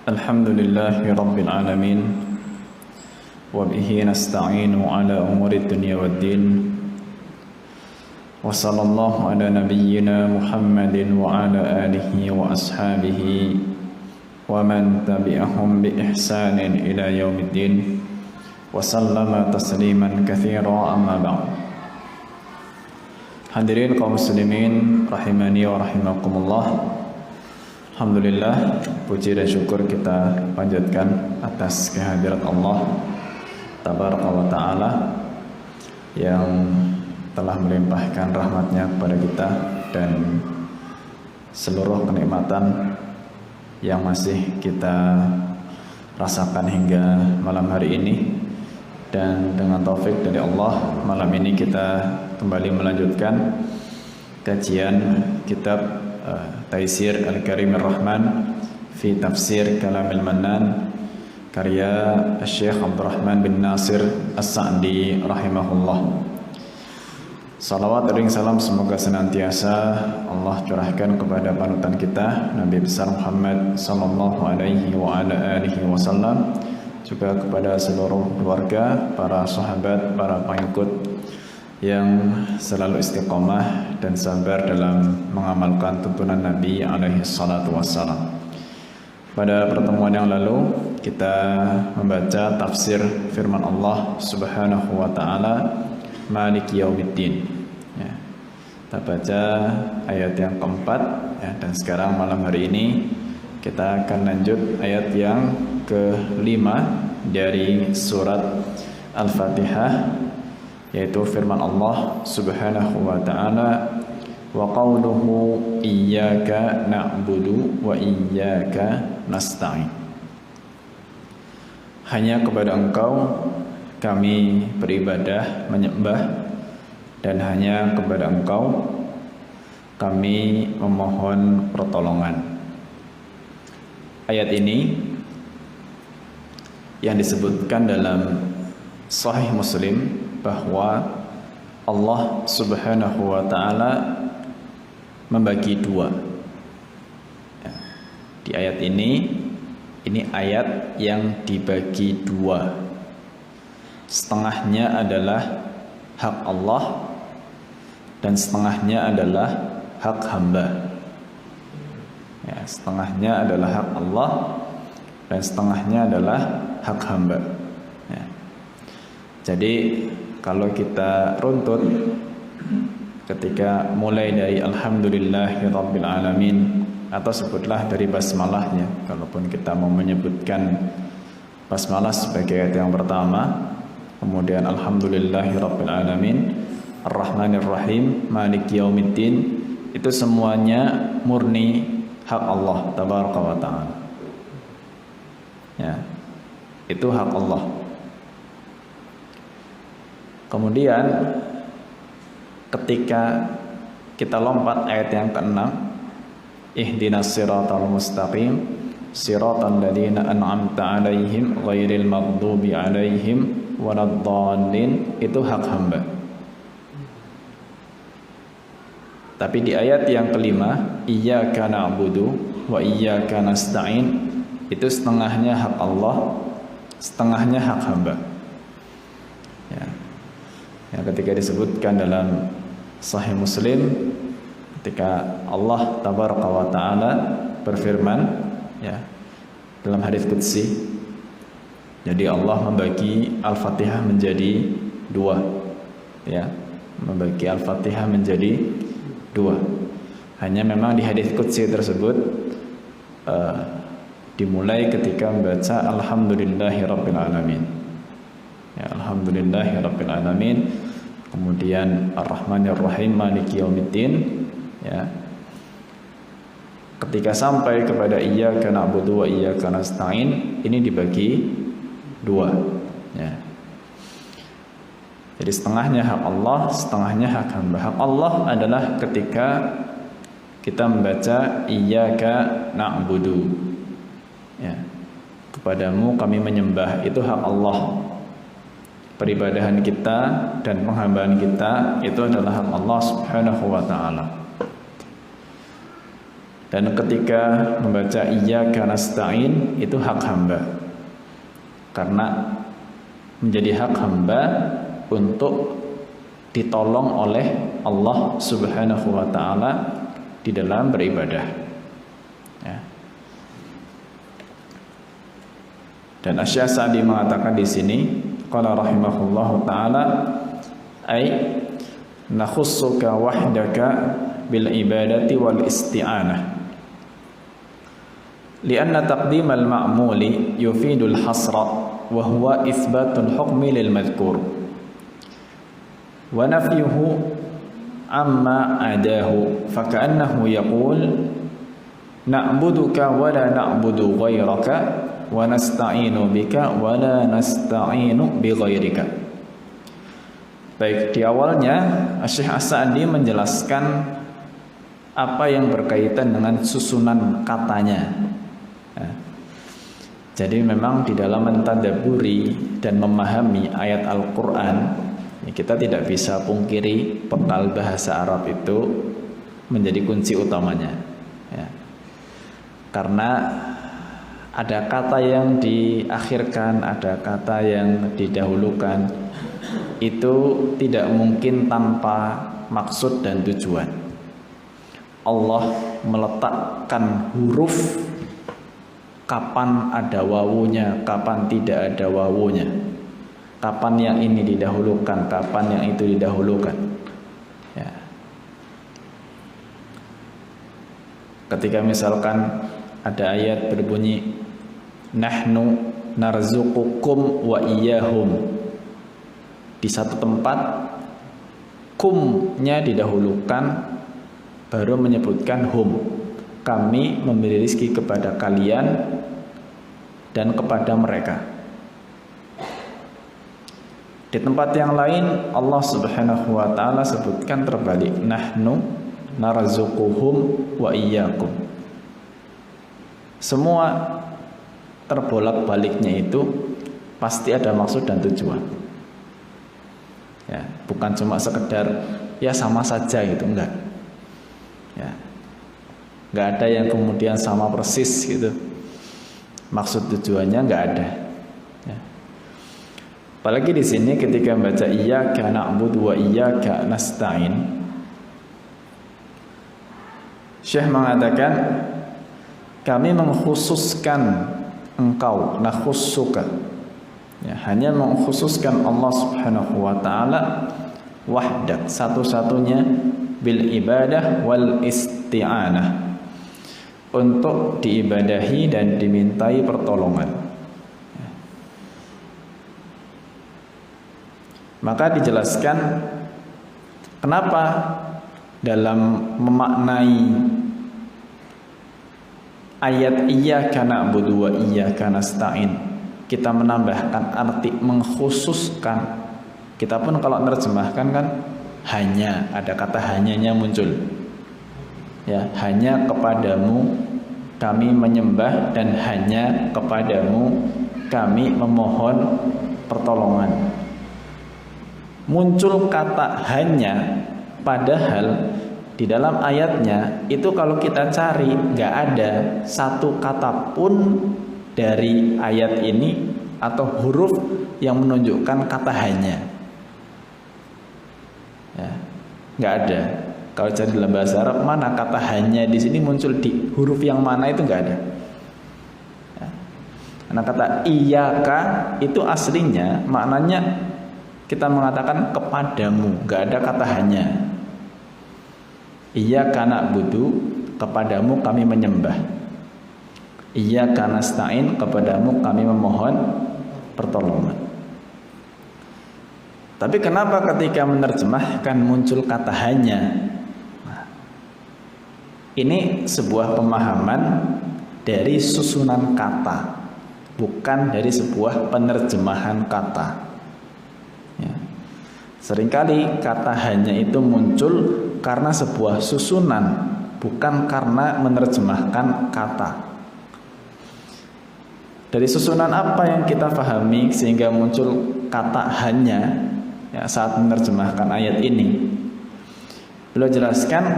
Alhamdulillahi Rabbil Alamin. Wabihi nasta'inu ala umuri dunia wa din. Wa sallallahu ala nabiyyina Muhammadin wa ala alihi wa ashabihi wa man tabi'ahum bi ihsanin ila yaumiddin. Wa sallama tasliman katsira, amma ba'd. Hadirin kaum muslimin rahimani wa rahimakumullah. Alhamdulillah, puji dan syukur kita panjatkan atas kehadirat Allah Tabaraka wa ta'ala yang telah melimpahkan rahmatnya kepada kita dan seluruh kenikmatan yang masih kita rasakan hingga malam hari ini. Dan dengan taufik dari Allah, malam ini kita kembali melanjutkan kajian kitab Taisir Al-Karim Ar-Rahman fi Tafsir Kalamil Mannan karya Syekh Abdurrahman bin Nasir As-Sa'di rahimahullah. Salawat dan salam semoga senantiasa Allah curahkan kepada panutan kita Nabi besar Muhammad sallallahu alaihi wa ala alihi wasallam, juga kepada seluruh keluarga, para sahabat, para pengikut yang selalu istiqomah dan sabar dalam mengamalkan tuntunan Nabi alaihi salatu wassalam. Pada pertemuan yang lalu kita membaca tafsir firman Allah Subhanahu wa taala Maliki Yaumiddin. Ya. Kita baca ayat yang keempat ya, dan sekarang malam hari ini kita akan lanjut ayat yang kelima dari surat Al-Fatihah, yaitu firman Allah Subhanahu wa ta'ala, wa qawluhu iyyaka na'budu wa iyyaka nasta'in. Hanya kepada Engkau kami beribadah, menyembah, dan hanya kepada Engkau kami memohon pertolongan. Ayat ini yang disebutkan dalam Sahih Muslim bahwa Allah Subhanahu wa ta'ala membagi dua. Di ayat ini ayat yang dibagi dua. Setengahnya adalah hak Allah dan setengahnya adalah hak hamba. Ya, setengahnya adalah hak Allah dan setengahnya adalah hak hamba. Ya. Jadi kalau kita runtut ketika mulai dari Alhamdulillahirabbil alamin atau sebutlah dari basmalahnya, kalaupun kita mau menyebutkan basmalah sebagai ayat yang pertama, kemudian Alhamdulillahirabbil alamin Ar-Rahmanir Rahim Maliki Yaumiddin, itu semuanya murni hak Allah Tabaraka wa ta'ala. Ya, itu hak Allah. Kemudian ketika kita lompat ayat yang ke-6, ihdinas siratal mustaqim siratal ladzina an'amta 'alaihim ghairil maghdubi 'alaihim waladdallin, itu hak hamba. Tapi di ayat yang kelima, iyyaka na'budu wa iyyaka nasta'in, itu setengahnya hak Allah, setengahnya hak hamba. Ya. Yang ketika disebutkan dalam Sahih Muslim, ketika Allah Tabaraka wa ta'ala berfirman ya, dalam hadis qudsi, jadi Allah membagi Al-Fatihah menjadi dua, ya, membagi Al-Fatihah menjadi dua. Hanya memang di hadis qudsi tersebut dimulai ketika membaca Alhamdulillahirabbil alamin. Ya, Alhamdulillahirabbil alamin. Kemudian Ar-Rahmanir Rahim Maliki Yaumiddin. Ya. Ketika sampai kepada iyyaka na'budu wa iyyaka nasta'in, ini dibagi dua. Ya. Jadi setengahnya hak Allah, setengahnya hak hamba. Hak Allah adalah ketika kita membaca iyyaka na'budu. Ya. Kepadamu kami menyembah, itu hak Allah. Peribadahan kita dan penghambaan kita itu adalah hak Allah Subhanahu wa ta'ala. Dan ketika membaca iyyaka nasta'in itu hak hamba. Karena menjadi hak hamba untuk ditolong oleh Allah Subhanahu wa taala di dalam beribadah. Ya. Dan Asy-Syaikh Sa'di mengatakan di sini, qala rahimahullahu taala, ay nakhussuka wahdaka bil ibadati wal isti'anah. Lianna taqdimal ma'muli yufidul hasra wa huwa itsbatul hukmi lil madhkur wa nafyuhu amma adahu faka'annahu yaqul na'buduka wa la na'budu ghairaka wa nasta'inu bika wa la nasta'inu bi ghairika. Baik, di awalnya Syekh As-Sa'di menjelaskan apa yang berkaitan dengan susunan katanya. Jadi memang di dalam mentadabburi dan memahami ayat Al-Quran, kita tidak bisa pungkiri bekal bahasa Arab itu menjadi kunci utamanya. Ya. Karena ada kata yang diakhirkan, ada kata yang didahulukan, itu tidak mungkin tanpa maksud dan tujuan. Allah meletakkan huruf kapan ada wawunya, kapan tidak ada wawunya, kapan yang ini didahulukan, kapan yang itu didahulukan. Ya. Ketika misalkan ada ayat berbunyi nahnu narzuqukum wa iyyahum, di satu tempat kumnya didahulukan baru menyebutkan hum, kami memberi rezeki kepada kalian dan kepada mereka. Di tempat yang lain Allah Subhanahu wa taala sebutkan terbalik, nahnu narzuquhum wa iyyakum. Semua terbolak-baliknya itu pasti ada maksud dan tujuan. Ya, bukan cuma sekedar ya sama saja gitu, enggak. Ya. Enggak ada yang kemudian sama persis gitu. Maksud tujuannya enggak ada. Ya. Apalagi di sini ketika membaca iyyaka na'budu wa iyyaka nasta'in, Syekh mengatakan kami mengkhususkan engkau, nakhussuka, ya, hanya mengkhususkan Allah Subhanahu wa taala wahdak, satu-satunya, bil ibadah wal isti'anah, untuk diibadahi dan dimintai pertolongan. Maka dijelaskan kenapa dalam memaknai ayat iyyaka na'budu wa iyyaka nasta'in kita menambahkan arti mengkhususkan. Kita pun kalau menerjemahkan kan hanya, ada kata hanyanya muncul. Ya, hanya kepadamu kami menyembah dan hanya kepadamu kami memohon pertolongan. Muncul kata hanya, padahal di dalam ayatnya itu kalau kita cari nggak ada satu kata pun dari ayat ini atau huruf yang menunjukkan kata hanya. Ya, nggak ada. Kalau cari dalam bahasa Arab, mana kata hanya di sini muncul di huruf yang mana itu nggak ada. Ya. Karena kata iyyaka itu aslinya maknanya kita mengatakan kepadamu, nggak ada kata hanya. Iyyaka na'budu, kepadamu kami menyembah. Iyyaka nasta'in, kepadamu kami memohon pertolongan. Tapi kenapa ketika menerjemahkan muncul kata hanya? Nah, ini sebuah pemahaman dari susunan kata, bukan dari sebuah penerjemahan kata. Ya. Seringkali kata hanya itu muncul karena sebuah susunan, bukan karena menerjemahkan kata. Dari susunan apa yang kita pahami sehingga muncul kata hanya, ya, saat menerjemahkan ayat ini? Beliau jelaskan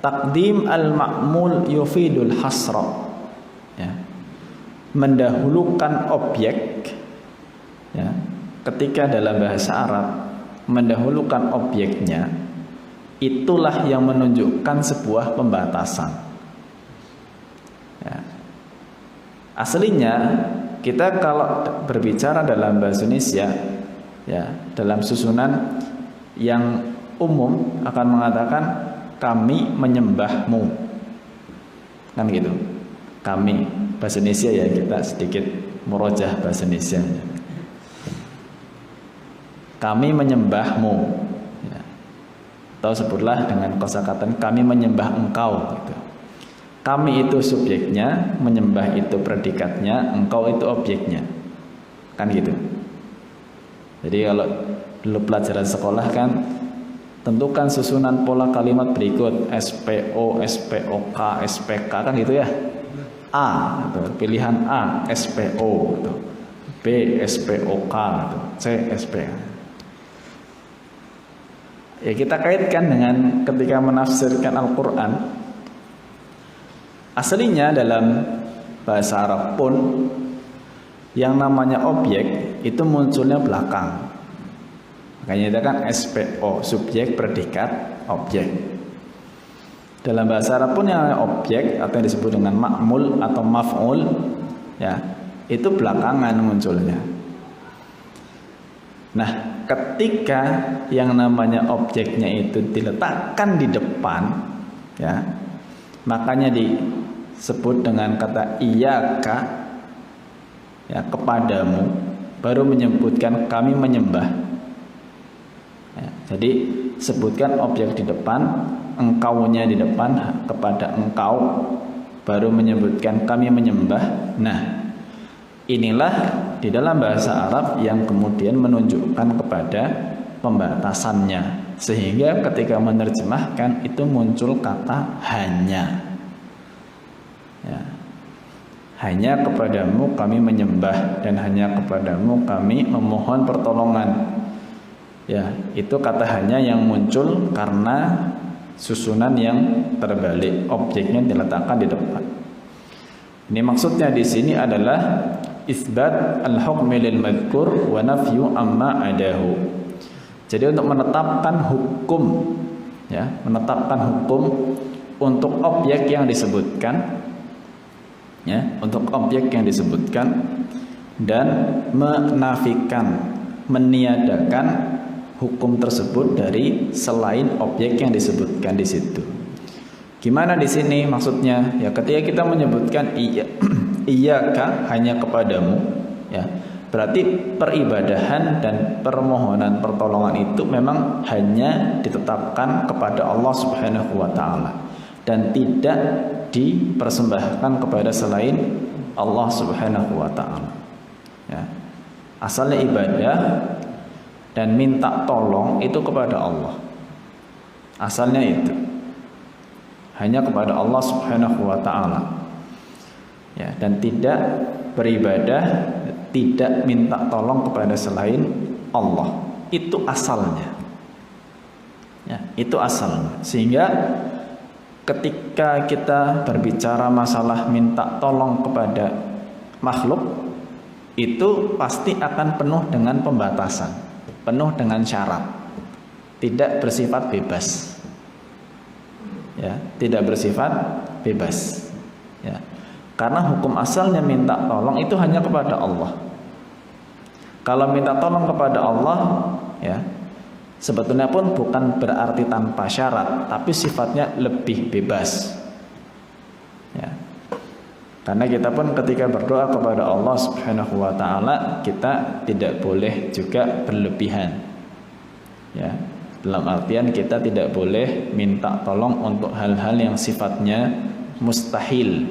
Taqdim al-ma'mul yufidul hasra. Ya. Mendahulukan objek, ya, ketika dalam bahasa Arab mendahulukan objeknya, itulah yang menunjukkan sebuah pembatasan. Ya. Aslinya kita kalau berbicara dalam bahasa Indonesia, ya, dalam susunan yang umum akan mengatakan kami menyembahmu, kan gitu. Kami, bahasa Indonesia ya, kita sedikit murojah bahasa Indonesia. Kami menyembahmu, ya. Atau sebutlah dengan kosakata kami menyembah engkau, gitu. Kami itu subjeknya, menyembah itu predikatnya, engkau itu objeknya, kan gitu. Jadi kalau dulu pelajaran sekolah kan, tentukan susunan pola kalimat berikut: SPO, SPOK, SPK, kan gitu ya. A, gitu. Pilihan A, SPO, gitu. B, SPOK, gitu. C, SPK. Ya, kita kaitkan dengan ketika menafsirkan Al-Quran. Aslinya dalam bahasa Arab pun yang namanya objek itu munculnya belakang. Makanya itu kan SPO, subjek, predikat, objek. Dalam bahasa Arab pun yang objek atau yang disebut dengan ma'mul atau maf'ul, ya, itu belakangan munculnya. Nah, ketika yang namanya objeknya itu diletakkan di depan, ya, makanya disebut dengan kata iyyaka, ya, kepadamu, baru menyebutkan kami menyembah. Ya, jadi sebutkan objek di depan, engkaunya di depan, kepada engkau, baru menyebutkan kami menyembah. Nah, inilah di dalam bahasa Arab yang kemudian menunjukkan kepada pembatasannya, sehingga ketika menerjemahkan itu muncul kata hanya. Ya. Hanya kepadamu kami menyembah dan hanya kepadamu kami memohon pertolongan. Ya, itu kata hanya yang muncul karena susunan yang terbalik, objeknya diletakkan di depan. Ini maksudnya di sini adalah isbat al-hukmi lil madhkur wa nafyu amma adahu. Jadi untuk menetapkan hukum, ya, menetapkan hukum untuk objek yang disebutkan, ya, untuk objek yang disebutkan, dan menafikan, meniadakan hukum tersebut dari selain objek yang disebutkan di situ. Gimana di sini maksudnya? Ya, ketika kita menyebutkan iyyaka, hanya kepadamu, ya, berarti peribadahan dan permohonan pertolongan itu memang hanya ditetapkan kepada Allah Subhanahu wa taala dan tidak dipersembahkan kepada selain Allah Subhanahu wa taala. Ya. Asalnya ibadah dan minta tolong itu kepada Allah. Asalnya itu hanya kepada Allah Subhanahu wa taala. Ya, dan tidak beribadah, tidak minta tolong kepada selain Allah. Itu asalnya. Ya, itu asalnya. Sehingga ketika kita berbicara masalah minta tolong kepada makhluk, itu pasti akan penuh dengan pembatasan, penuh dengan syarat, tidak bersifat bebas. Ya, tidak bersifat bebas. Ya. Karena hukum asalnya minta tolong itu hanya kepada Allah. Kalau minta tolong kepada Allah, ya, sebetulnya pun bukan berarti tanpa syarat, tapi sifatnya lebih bebas. Ya. Karena kita pun ketika berdoa kepada Allah Subhanahu wa taala, kita tidak boleh juga berlebihan. Ya. Dalam artian kita tidak boleh minta tolong untuk hal-hal yang sifatnya mustahil.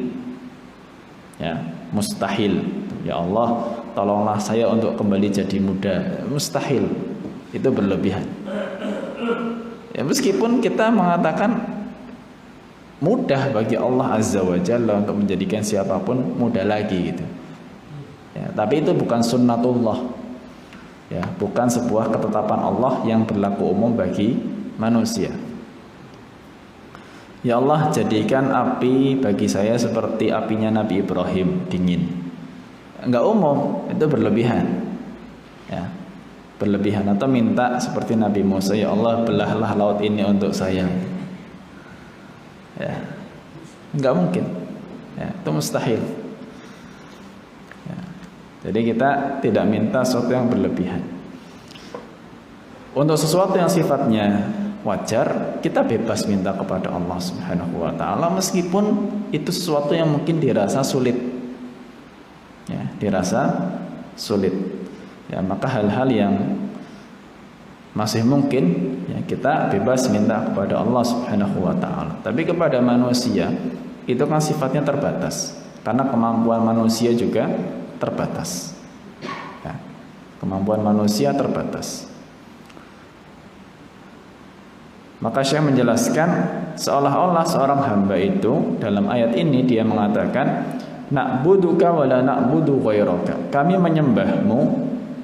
Ya, mustahil. Ya Allah, tolonglah saya untuk kembali jadi muda. Mustahil. Itu berlebihan. Ya, meskipun kita mengatakan mudah bagi Allah Azza wa Jalla untuk menjadikan siapapun muda lagi gitu. Ya, tapi itu bukan sunnatullah. Ya, bukan sebuah ketetapan Allah yang berlaku umum bagi manusia. Ya Allah, jadikan api bagi saya seperti apinya Nabi Ibrahim, dingin. Enggak umum, itu berlebihan. Ya. Berlebihan. Atau minta seperti Nabi Musa, ya Allah, belahlah laut ini untuk saya. Ya. Enggak mungkin. Ya, itu mustahil. Ya. Jadi kita tidak minta sesuatu yang berlebihan. Untuk sesuatu yang sifatnya wajar, kita bebas minta kepada Allah Subhanahu wa taala meskipun itu sesuatu yang mungkin dirasa sulit. Ya, dirasa sulit. Ya, maka hal-hal yang masih mungkin ya kita bebas minta kepada Allah Subhanahu wa taala. Tapi kepada manusia itu kan sifatnya terbatas. Karena kemampuan manusia juga terbatas. Ya, kemampuan manusia terbatas. Maka Syekh menjelaskan seolah-olah seorang hamba itu dalam ayat ini dia mengatakan na'buduka wa la na'budu ghairaka. Kami menyembahmu,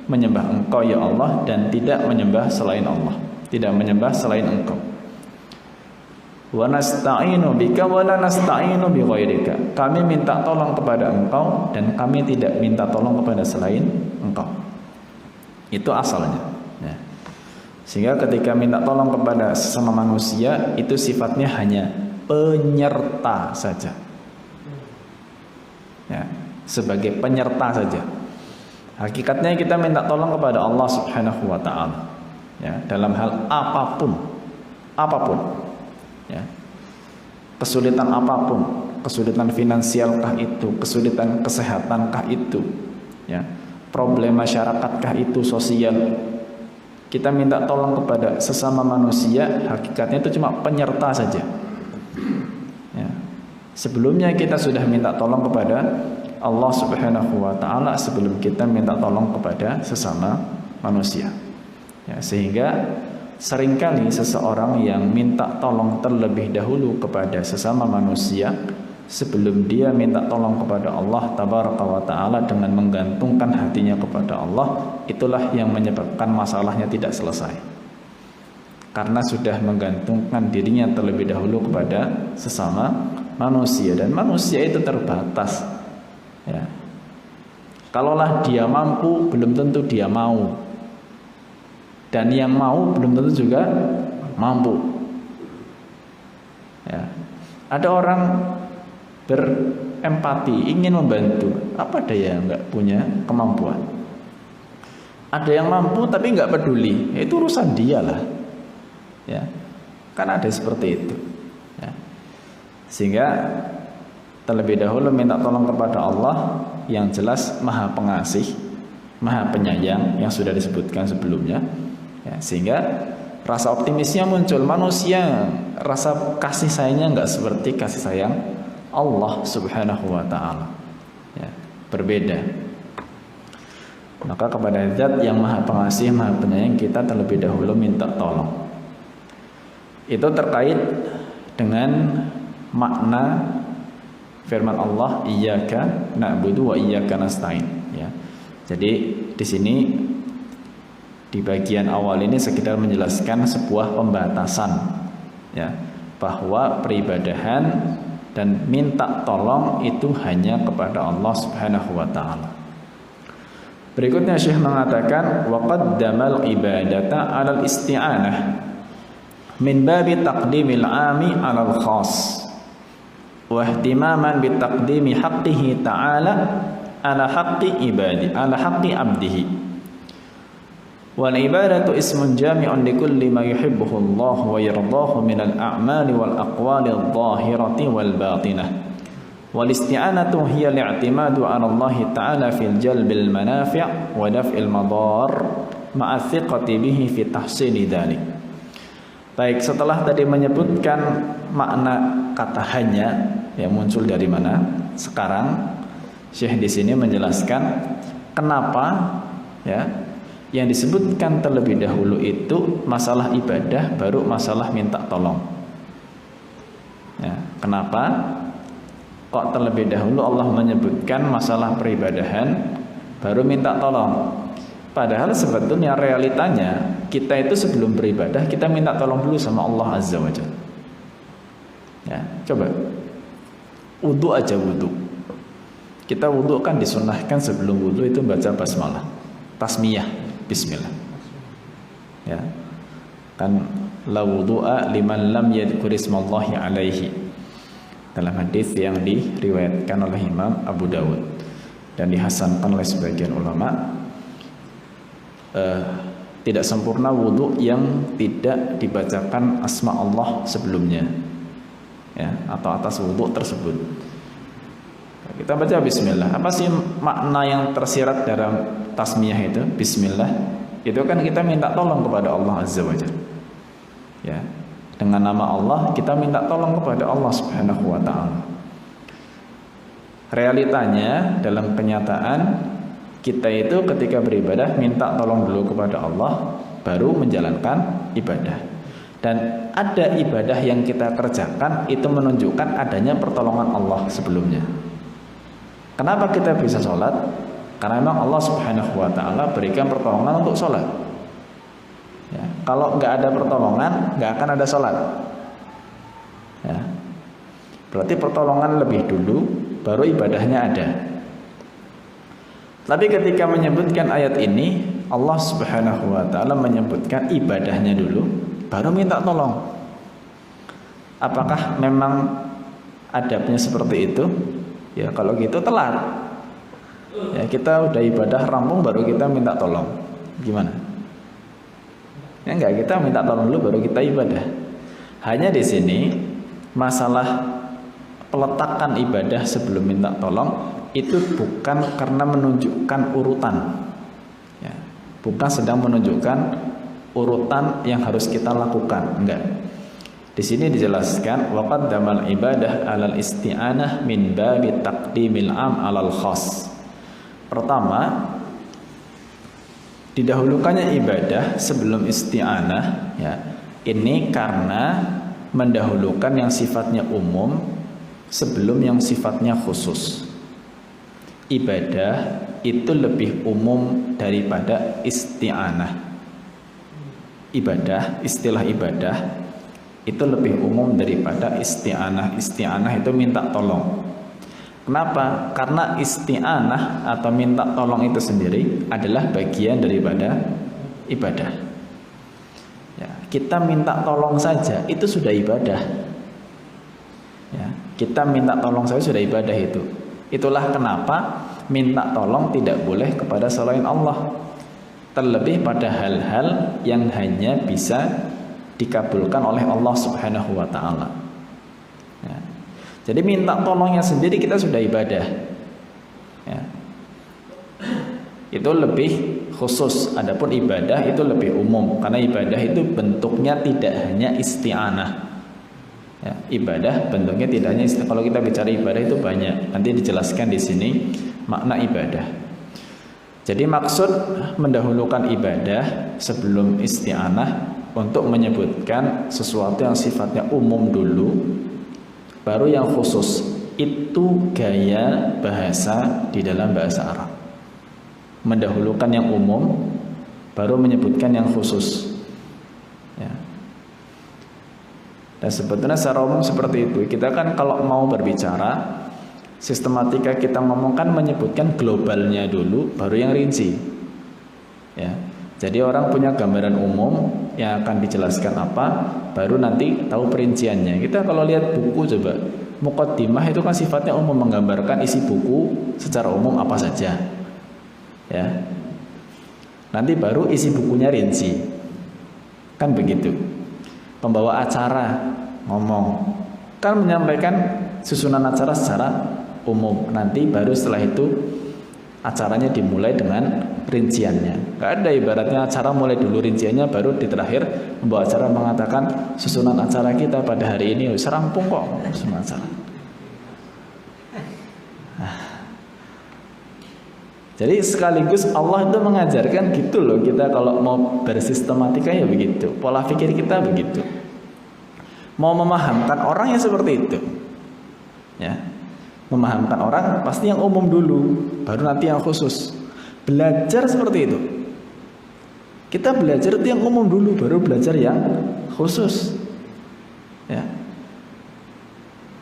menyembah engkau ya Allah dan tidak menyembah selain Allah, tidak menyembah selain engkau. Wa nasta'inu bika wa la nasta'inu bi ghairika. Kami minta tolong kepada engkau dan kami tidak minta tolong kepada selain engkau. Itu asalnya. Ya. Sehingga ketika minta tolong kepada sesama manusia itu sifatnya hanya penyerta saja. Ya, sebagai penyerta saja. Hakikatnya kita minta tolong kepada Allah Subhanahu wa taala. Ya, dalam hal apapun. Apapun. Ya. Kesulitan apapun, kesulitan finansialkah itu, kesulitan kesehatankah itu, ya. Problem masyarakatkah itu, sosial. Kita minta tolong kepada sesama manusia, hakikatnya itu cuma penyerta saja. Ya. Sebelumnya kita sudah minta tolong kepada Allah Subhanahu wa taala sebelum kita minta tolong kepada sesama manusia. Ya, sehingga seringkali seseorang yang minta tolong terlebih dahulu kepada sesama manusia sebelum dia minta tolong kepada Allah Tabaraka wa ta'ala dengan menggantungkan hatinya kepada Allah, itulah yang menyebabkan masalahnya tidak selesai. Karena sudah menggantungkan dirinya terlebih dahulu kepada sesama manusia, dan manusia itu terbatas. Ya. Kalaulah dia mampu, belum tentu dia mau. Dan yang mau belum tentu juga mampu. Ya. Ada orang berempati, ingin membantu, apa daya nggak punya kemampuan. Ada yang mampu tapi nggak peduli, itu urusan dia lah. Ya, kan ada seperti itu. Ya. Sehingga terlebih dahulu minta tolong kepada Allah yang jelas Maha Pengasih, Maha Penyayang yang sudah disebutkan sebelumnya. Ya, sehingga rasa optimisnya muncul. Manusia rasa kasih sayangnya nggak seperti kasih sayang Allah Subhanahu wa ta'ala. Ya, berbeda. Maka kepada Zat yang Maha Pengasih, Maha Penyayang kita terlebih dahulu minta tolong. Itu terkait dengan makna firman Allah, iyyaka na'budu wa iyyaka nasta'in. Ya. Jadi di sini di bagian awal ini sekedar menjelaskan sebuah pembatasan, ya, bahwa peribadahan dan minta tolong itu hanya kepada Allah Subhanahu wa ta'ala. Berikutnya Syekh mengatakan wa qaddamal ibadata 'alal isti'anah min babi taqdimil 'ami 'alal khas wa ihtimaman bi taqdimi haqqihi ta'ala 'ala haqqi ibadi 'ala haqqi 'abdihi. Wal ibadatu ismun jami'un likulli ma yuhibbuhu Allah wa yardahu minal a'mali wal aqwali adh-dhahirati wal batinah. Wal isti'anatu hiya li'timadu 'ala Allah ta'ala fil jalbil manafi' wa daf'il madar ma'a thiqati bihi fi tahsili dzalik. Baik, setelah tadi menyebutkan makna kata hanya yang muncul dari mana, sekarang Syekh di sini menjelaskan kenapa ya yang disebutkan terlebih dahulu itu masalah ibadah, baru masalah minta tolong. Ya, kenapa kok terlebih dahulu Allah menyebutkan masalah peribadahan, baru minta tolong? Padahal sebetulnya realitanya kita itu sebelum beribadah kita minta tolong dulu sama Allah Azza wa Jalla. Ya, Coba wudu aja, wudu. Kita wudu kan disunnahkan sebelum wudu itu baca basmalah, tasmiyah, bismillah. Ya. Kan la wudu'a liman lam yadhkur ismallahi alaihi. Dalam hadis yang diriwayatkan oleh Imam Abu Dawud dan dihasankan oleh sebagian ulama, tidak sempurna wudu yang tidak dibacakan asma Allah sebelumnya, ya, atau atas wudu tersebut. Kita baca bismillah. Apa sih makna yang tersirat dalam tasmiyah itu? Bismillah itu kan kita minta tolong kepada Allah Azza wa Jalla. Ya, dengan nama Allah kita minta tolong kepada Allah Subhanahu wa taala. Realitanya dalam kenyataan kita itu ketika beribadah minta tolong dulu kepada Allah baru menjalankan ibadah. Dan ada ibadah yang kita kerjakan itu menunjukkan adanya pertolongan Allah sebelumnya. Kenapa kita bisa sholat? Karena memang Allah Subhanahu wa ta'ala berikan pertolongan untuk sholat. Ya, kalau nggak ada pertolongan, nggak akan ada sholat. Ya, berarti pertolongan lebih dulu, baru ibadahnya ada. Tapi ketika menyebutkan ayat ini, Allah Subhanahu wa ta'ala menyebutkan ibadahnya dulu, baru minta tolong. Apakah memang adabnya seperti itu? Ya kalau gitu telat. Ya kita udah ibadah rampung baru kita minta tolong. Gimana? Ya enggak, kita minta tolong dulu baru kita ibadah. Hanya di sini masalah peletakan ibadah sebelum minta tolong itu bukan karena menunjukkan urutan. Ya, bukan sedang menunjukkan urutan yang harus kita lakukan, enggak. Di sini dijelaskan waqaddamal ibadah 'alal isti'anah min babi taqdimil 'am 'alal khas. Pertama, didahulukannya ibadah sebelum isti'anah, ya. Ini karena mendahulukan yang sifatnya umum sebelum yang sifatnya khusus. Ibadah itu lebih umum daripada isti'anah. Istilah ibadah itu lebih umum daripada isti'anah. Isti'anah itu minta tolong. Kenapa? Karena isti'anah atau minta tolong itu sendiri adalah bagian daripada ibadah. Ya, kita minta tolong saja itu sudah ibadah. Ya, kita minta tolong saja sudah ibadah itu. Itulah kenapa minta tolong tidak boleh kepada selain Allah. Terlebih pada hal-hal yang hanya bisa dikabulkan oleh Allah Subhanahu wa ta'ala. Ya. Jadi minta tolongnya sendiri kita sudah ibadah. Ya. Itu lebih khusus. Adapun ibadah itu lebih umum karena ibadah itu bentuknya tidak hanya isti'anah. Ya, ibadah bentuknya tidak hanya isti'anah. Kalau kita bicara ibadah itu banyak. Nanti dijelaskan di sini makna ibadah. Jadi maksud mendahulukan ibadah sebelum isti'anah untuk menyebutkan sesuatu yang sifatnya umum dulu, baru yang khusus. Itu gaya bahasa di dalam bahasa Arab. Mendahulukan yang umum, baru menyebutkan yang khusus. Ya. Dan sebetulnya secara umum seperti itu. Kita kan kalau mau berbicara, sistematika kita ngomong kan menyebutkan globalnya dulu, baru yang rinci. Ya. Jadi orang punya gambaran umum yang akan dijelaskan apa, baru nanti tahu perinciannya. Kita kalau lihat buku coba, muqaddimah itu kan sifatnya umum, menggambarkan isi buku secara umum apa saja. Ya. Nanti baru isi bukunya rinci. Kan begitu. Pembawa acara ngomong, kan menyampaikan susunan acara secara umum. Nanti baru setelah itu acaranya dimulai dengan rinciannya. Gak ada ibaratnya acara mulai dulu rinciannya, baru di terakhir pembawa acara mengatakan susunan acara kita pada hari ini serampung kok susunan acara. Jadi sekaligus Allah itu mengajarkan gitu loh, kita kalau mau bersistematika ya begitu, pola pikir kita begitu. Mau memahamkan orang yang seperti itu, ya. Memahamkan orang pasti yang umum dulu, baru nanti yang khusus. Belajar seperti itu. Kita belajar itu yang umum dulu, baru belajar yang khusus. Ya.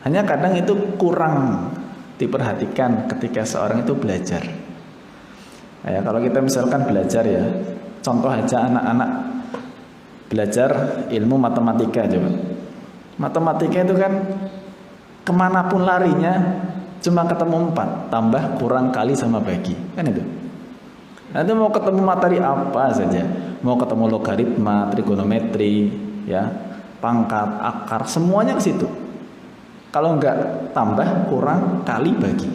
Hanya kadang itu kurang diperhatikan ketika seorang itu belajar. Ya, kalau kita misalkan belajar ya, contoh aja anak-anak belajar ilmu matematika coba. Matematika itu kan kemanapun larinya cuma ketemu 4 tambah kurang kali sama bagi, kan itu. Nanti mau ketemu materi apa saja, mau ketemu logaritma, trigonometri, ya, pangkat, akar, semuanya ke situ. Kalau enggak tambah, kurang, kali, bagi.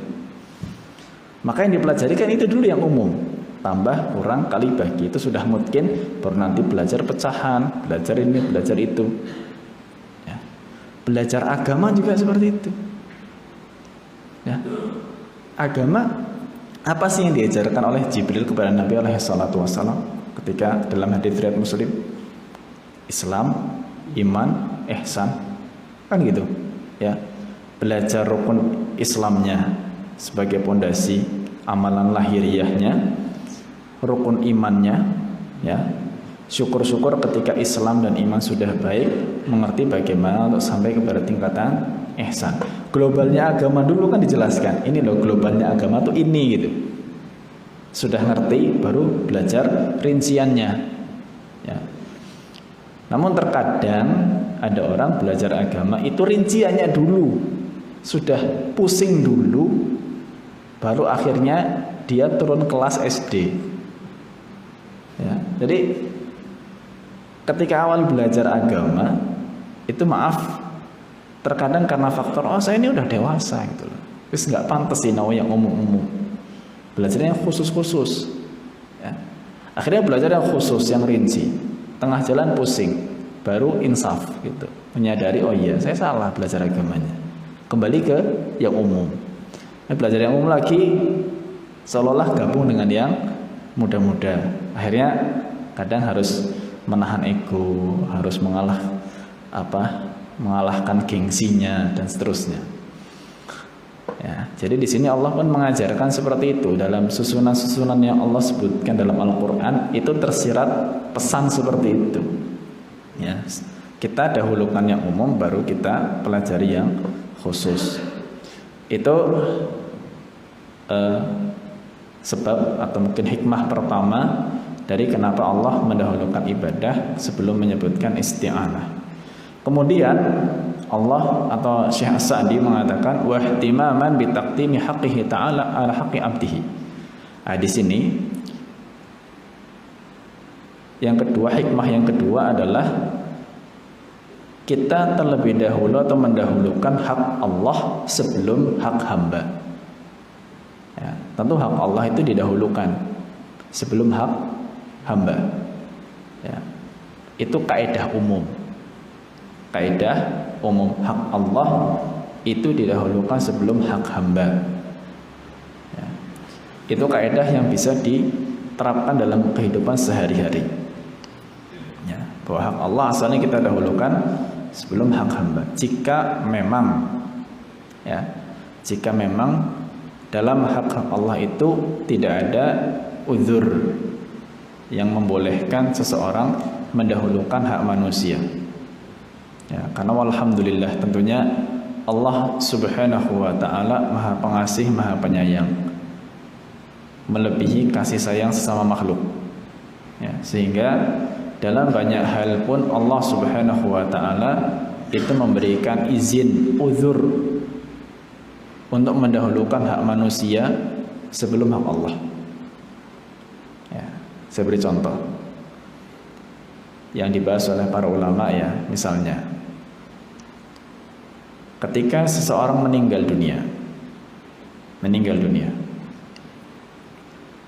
Maka yang dipelajari kan itu dulu yang umum. Tambah, kurang, kali, bagi. Itu sudah mungkin, baru nanti belajar pecahan, belajar ini, belajar itu. Ya. Belajar agama juga seperti itu. Ya. Agama, apa sih yang diajarkan oleh Jibril kepada Nabi SAW ketika dalam hadits riwayat Muslim? Islam, iman, ihsan, kan gitu. Ya, belajar rukun Islamnya sebagai pondasi amalan lahiriahnya, rukun imannya, ya, syukur-syukur ketika Islam dan iman sudah baik, mengerti bagaimana untuk sampai kepada tingkatan ihsan. Globalnya agama dulu kan dijelaskan, ini loh globalnya agama tuh ini gitu. Sudah ngerti baru belajar rinciannya, ya. Namun terkadang ada orang belajar agama itu rinciannya dulu, sudah pusing dulu, baru akhirnya dia turun kelas SD. Ya, jadi ketika awal belajar agama itu maaf, terkadang karena faktor saya ini udah dewasa gitu loh, terus nggak pantas sih yang umum-umum, belajarnya yang khusus-khusus. Ya. Akhirnya belajar yang khusus, yang rinci. Tengah jalan pusing, baru insaf gitu, menyadari oh iya saya salah belajar agamanya, kembali ke yang umum. Belajar yang umum lagi seolah-olah gabung dengan yang muda-muda. Akhirnya kadang harus menahan ego, harus mengalahkan gengsinya dan seterusnya. Ya, jadi di sini Allah pun mengajarkan seperti itu. Dalam susunan-susunan yang Allah sebutkan dalam Al-Quran itu tersirat pesan seperti itu. Ya, kita dahulukan yang umum, baru kita pelajari yang khusus. Itu sebab atau mungkin hikmah pertama dari kenapa Allah mendahulukan ibadah sebelum menyebutkan isti'anah. Kemudian Allah atau Syekh As-Sa'di mengatakan wahtimaman bitaqdimi haqqihi ta'ala ala haqqi 'abdihi. Di sini yang kedua, hikmah yang kedua adalah kita terlebih dahulu atau mendahulukan hak Allah sebelum hak hamba. Ya, tentu hak Allah itu didahulukan sebelum hak hamba. Ya, itu kaidah umum. Kaidah umum, hak Allah itu didahulukan sebelum hak hamba. Ya, itu kaidah yang bisa diterapkan dalam kehidupan sehari-hari. Ya, bahwa hak Allah asalnya kita dahulukan sebelum hak hamba. Jika memang dalam hak Allah itu tidak ada uzur yang membolehkan seseorang mendahulukan hak manusia. Ya, karena alhamdulillah tentunya Allah Subhanahu wa taala Maha Pengasih, Maha Penyayang, melebihi kasih sayang sesama makhluk. Ya, sehingga dalam banyak hal pun Allah Subhanahu wa taala itu memberikan izin, uzur untuk mendahulukan hak manusia sebelum hak Allah. Ya, saya beri contoh yang dibahas oleh para ulama, ya, misalnya ketika seseorang meninggal dunia,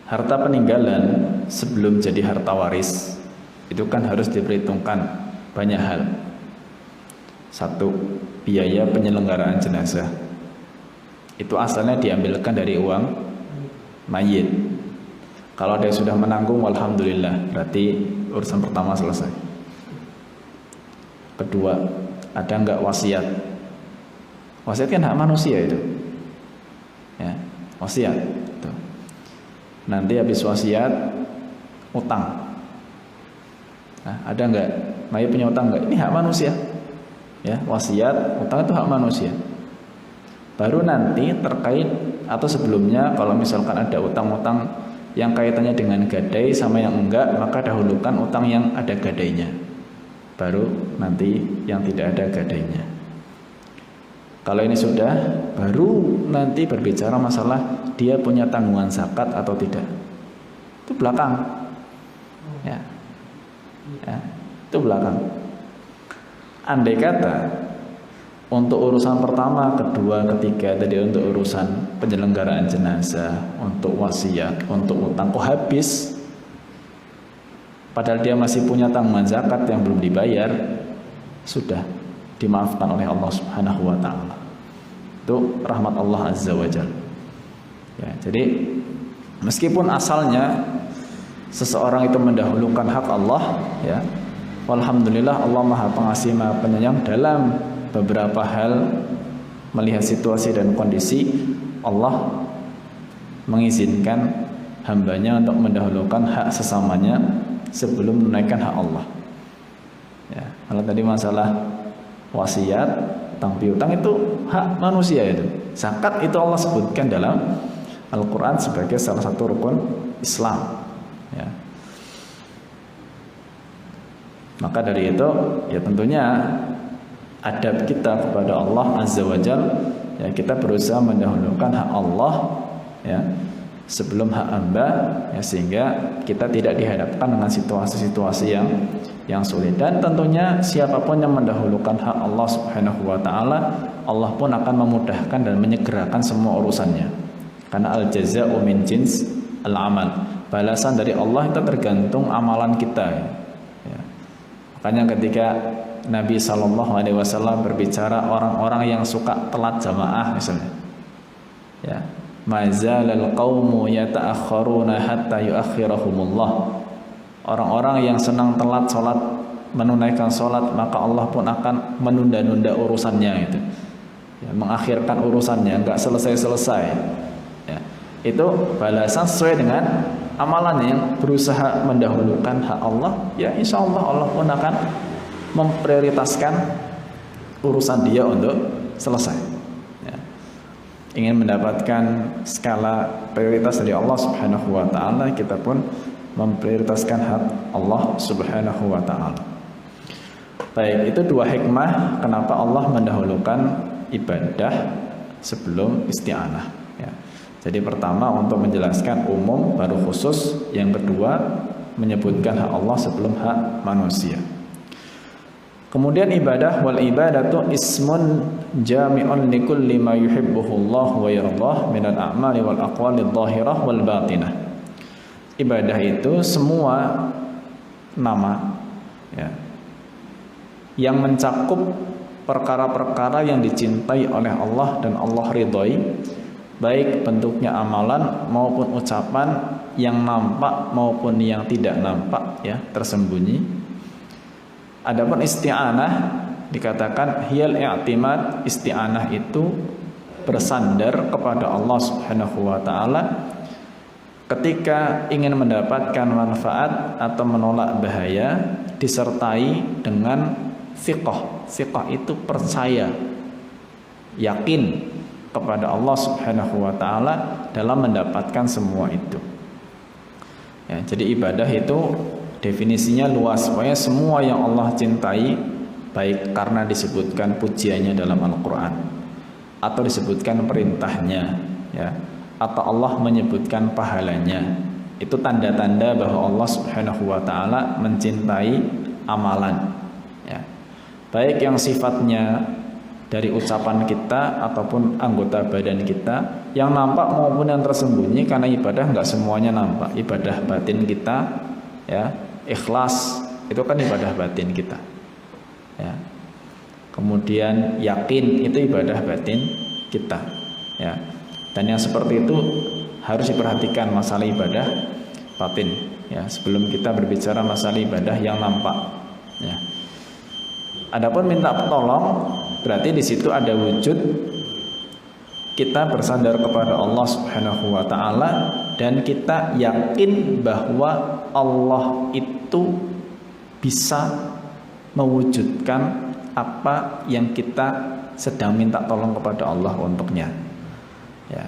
harta peninggalan sebelum jadi harta waris itu kan harus diperhitungkan banyak hal. Satu, biaya penyelenggaraan jenazah. Itu asalnya diambilkan dari uang mayit. Kalau dia sudah menanggung, alhamdulillah, berarti urusan pertama selesai. Kedua, ada enggak wasiat? Wasiat kan hak manusia itu. Ya, wasiat. Tuh. Nanti habis wasiat, utang. Nah, ada enggak? Mayit punya utang enggak? Ini hak manusia. Ya, wasiat, utang itu hak manusia. Baru nanti terkait atau sebelumnya kalau misalkan ada utang-utang yang kaitannya dengan gadai sama yang enggak, maka dahulukan utang yang ada gadainya, baru nanti yang tidak ada gadainya. Kalau ini sudah, baru nanti berbicara masalah dia punya tanggungan zakat atau tidak. Itu belakang. Ya. Ya, itu belakang. Andai kata untuk urusan pertama, kedua, ketiga tadi untuk urusan penyelenggaraan jenazah, untuk wasiat, untuk utang kok habis, padahal dia masih punya tanggungan zakat yang belum dibayar, sudah dimaafkan oleh Allah Subhanahu wa taala. Itu rahmat Allah Azza wa Jalla. Ya, jadi meskipun asalnya seseorang itu mendahulukan hak Allah, ya, alhamdulillah Allah Maha Pengasih Maha Penyayang dalam beberapa hal melihat situasi dan kondisi, Allah mengizinkan hambanya untuk mendahulukan hak sesamanya sebelum menunaikan hak Allah. Ya, kalau tadi masalah wasiat, utang piutang itu hak manusia itu. Zakat itu Allah sebutkan dalam Al-Quran sebagai salah satu rukun Islam. Ya. Maka dari itu, ya tentunya adab kita kepada Allah Azza wa Jalla, ya kita berusaha mendahulukan hak Allah, ya, sebelum hak hamba, ya, sehingga kita tidak dihadapkan dengan situasi-situasi yang sulit. Dan tentunya siapapun yang mendahulukan hak Allah Subhanahu wa taala, Allah pun akan memudahkan dan menyegerakan semua urusannya. Karena al-jaza'u min jins al-amal. Balasan dari Allah itu tergantung amalan kita. Ya. Makanya ketika Nabi SAW berbicara orang-orang yang suka telat jamaah misalnya, ya, mazalal qaumu yata'akhkharuna hatta yuakhirahumullah. Orang-orang yang senang telat sholat, menunaikan sholat, maka Allah pun akan menunda-nunda urusannya itu, ya, mengakhirkan urusannya, enggak selesai-selesai. Ya, itu balasan sesuai dengan amalannya yang berusaha mendahulukan hak Allah. Ya insya Allah Allah pun akan memprioritaskan urusan dia untuk selesai. Ya. Ingin mendapatkan skala prioritas dari Allah Subhanahu wa taala, kita pun memprioritaskan hak Allah Subhanahu wa taala. Baik, itu dua hikmah kenapa Allah mendahulukan ibadah sebelum isti'anah, ya. Jadi pertama untuk menjelaskan umum baru khusus, yang kedua menyebutkan hak Allah sebelum hak manusia. Kemudian ibadah, wal ibadatu ismun jami'un likulli ma yuhibbuhu Allah wa yardah minal a'mali wal aqwali adh-dhahirah wal batinah. Ibadah itu semua nama, ya, yang mencakup perkara-perkara yang dicintai oleh Allah dan Allah ridhoi, baik bentuknya amalan maupun ucapan yang nampak maupun yang tidak nampak, ya, tersembunyi. Adapun isti'anah dikatakan hiyal i'timad, isti'anah itu bersandar kepada Allah Subhanahu wa taala ketika ingin mendapatkan manfaat atau menolak bahaya, disertai dengan thiqah. Thiqah itu percaya, yakin kepada Allah Subhanahu wa taala dalam mendapatkan semua itu. Ya, jadi ibadah itu definisinya luas, pokoknya semua yang Allah cintai, baik karena disebutkan pujiannya dalam Al-Quran atau disebutkan perintahnya, ya, atau Allah menyebutkan pahalanya, itu tanda-tanda bahwa Allah Subhanahu wa taala mencintai amalan, ya, baik yang sifatnya dari ucapan kita ataupun anggota badan kita, yang nampak maupun yang tersembunyi, karena ibadah nggak semuanya nampak. Ibadah batin kita, ya, ikhlas itu kan ibadah batin kita, ya. Kemudian yakin itu ibadah batin kita, ya. Dan yang seperti itu harus diperhatikan masalah ibadah batin, ya, sebelum kita berbicara masalah ibadah yang nampak, ya. Adapun minta tolong, berarti di situ ada wujud kita bersandar kepada Allah Subhanahu wa taala dan kita yakin bahwa Allah itu bisa mewujudkan apa yang kita sedang minta tolong kepada Allah untuknya. Ya.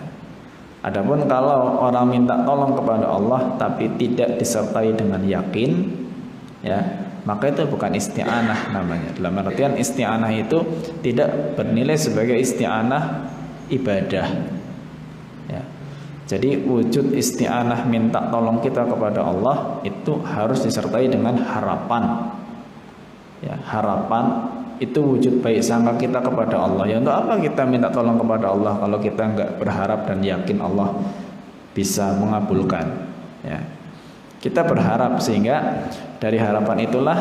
Adapun kalau orang minta tolong kepada Allah tapi tidak disertai dengan yakin, ya, maka itu bukan isti'anah namanya. Dalam artian isti'anah itu tidak bernilai sebagai isti'anah ibadah. Ya. Jadi wujud isti'anah minta tolong kita kepada Allah itu harus disertai dengan harapan. Ya, harapan itu wujud baik sangka kita kepada Allah. Ya, untuk apa kita minta tolong kepada Allah kalau kita enggak berharap dan yakin Allah bisa mengabulkan? Ya. Kita berharap sehingga dari harapan itulah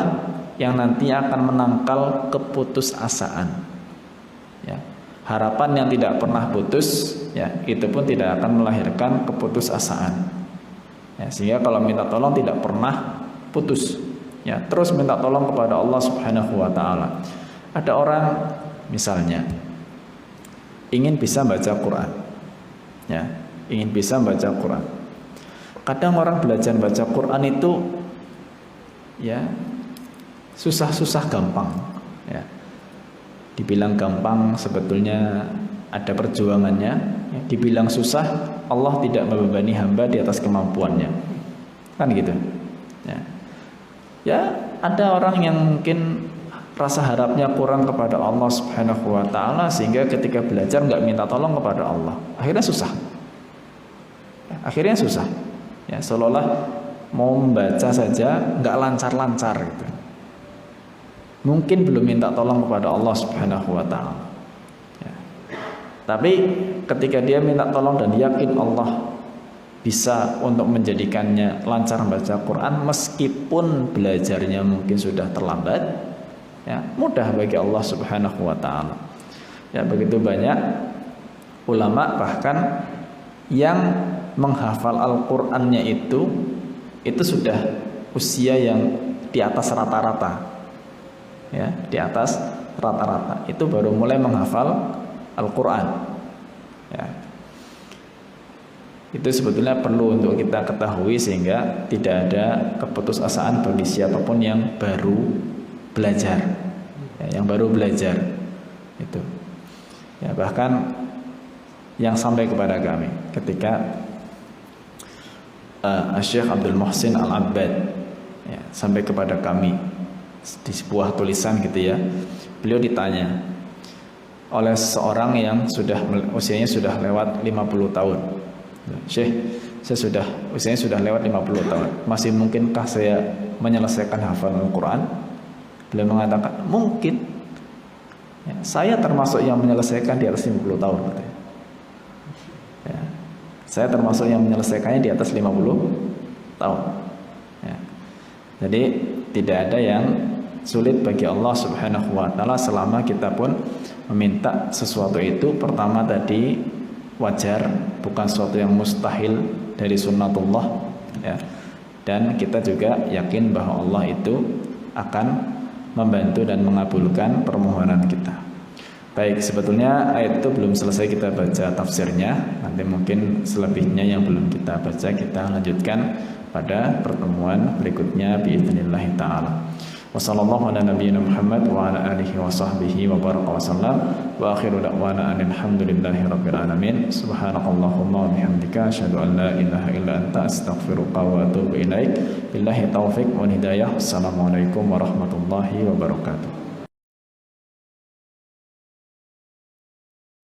yang nanti akan menangkal keputusasaan. Ya. Harapan yang tidak pernah putus, ya, itu pun tidak akan melahirkan keputusasaan. Ya, sehingga kalau minta tolong tidak pernah putus. Ya, terus minta tolong kepada Allah Subhanahu wa taala. Ada orang misalnya ingin bisa baca Quran. Ya, ingin bisa baca Quran. Kadang orang belajar baca Quran itu ya susah-susah gampang, ya. Dibilang gampang sebetulnya ada perjuangannya, ya. Dibilang susah, Allah tidak membebani hamba di atas kemampuannya. Kan gitu. Ya. Ya, ada orang yang mungkin rasa harapnya kurang kepada Allah Subhanahu wa taala sehingga ketika belajar nggak minta tolong kepada Allah. Akhirnya susah. Ya, akhirnya susah. Ya, seolah-olah mau membaca saja nggak lancar-lancar gitu. Mungkin belum minta tolong kepada Allah Subhanahu wa taala. Ya. Tapi ketika dia minta tolong dan yakin Allah bisa untuk menjadikannya lancar membaca Quran meskipun belajarnya mungkin sudah terlambat, ya, mudah bagi Allah Subhanahu wa taala. Ya, begitu banyak ulama bahkan yang menghafal Al-Qur'annya itu sudah usia yang di atas rata-rata. Ya, di atas rata-rata. Itu baru mulai menghafal Al-Qur'an. Ya. Itu sebetulnya perlu untuk kita ketahui sehingga tidak ada keputusasaan bagi siapapun yang baru belajar, ya, yang baru belajar itu. Ya, bahkan yang sampai kepada kami ketika Syekh Abdul Muhsin Al-Abbad, ya, sampai kepada kami di sebuah tulisan gitu ya. Beliau ditanya oleh seorang yang usianya sudah lewat 50 tahun. Syekh, usianya sudah lewat 50 tahun. Masih mungkinkah saya menyelesaikan hafalan Al-Quran? Beliau mengatakan, mungkin. Ya, saya termasuk yang menyelesaikan di atas 50 tahun. Ya, saya termasuk yang menyelesaikannya di atas 50 tahun. Ya. Jadi tidak ada yang sulit bagi Allah Subhanahu wa taala selama kita pun meminta sesuatu itu pertama tadi wajar, bukan sesuatu yang mustahil dari sunnatullah, ya. Dan kita juga yakin bahwa Allah itu akan membantu dan mengabulkan permohonan kita. Baik, sebetulnya ayat itu belum selesai kita baca tafsirnya. Nanti mungkin selebihnya yang belum kita baca kita lanjutkan pada pertemuan berikutnya biidznillah taala. Wassallallahu ala nabiyyina Muhammad wa ala alihi wa sahbihi wa baraka wa sallam wa akhiru da'wana alhamdulillahi rabbil alamin. Subhanakallahumma wa bihamdika asyhadu an la ilaha illa anta astaghfiruka wa atubu ilaik. Billahi taufik wal hidayah. Assalamualaikum warahmatullahi wabarakatuh.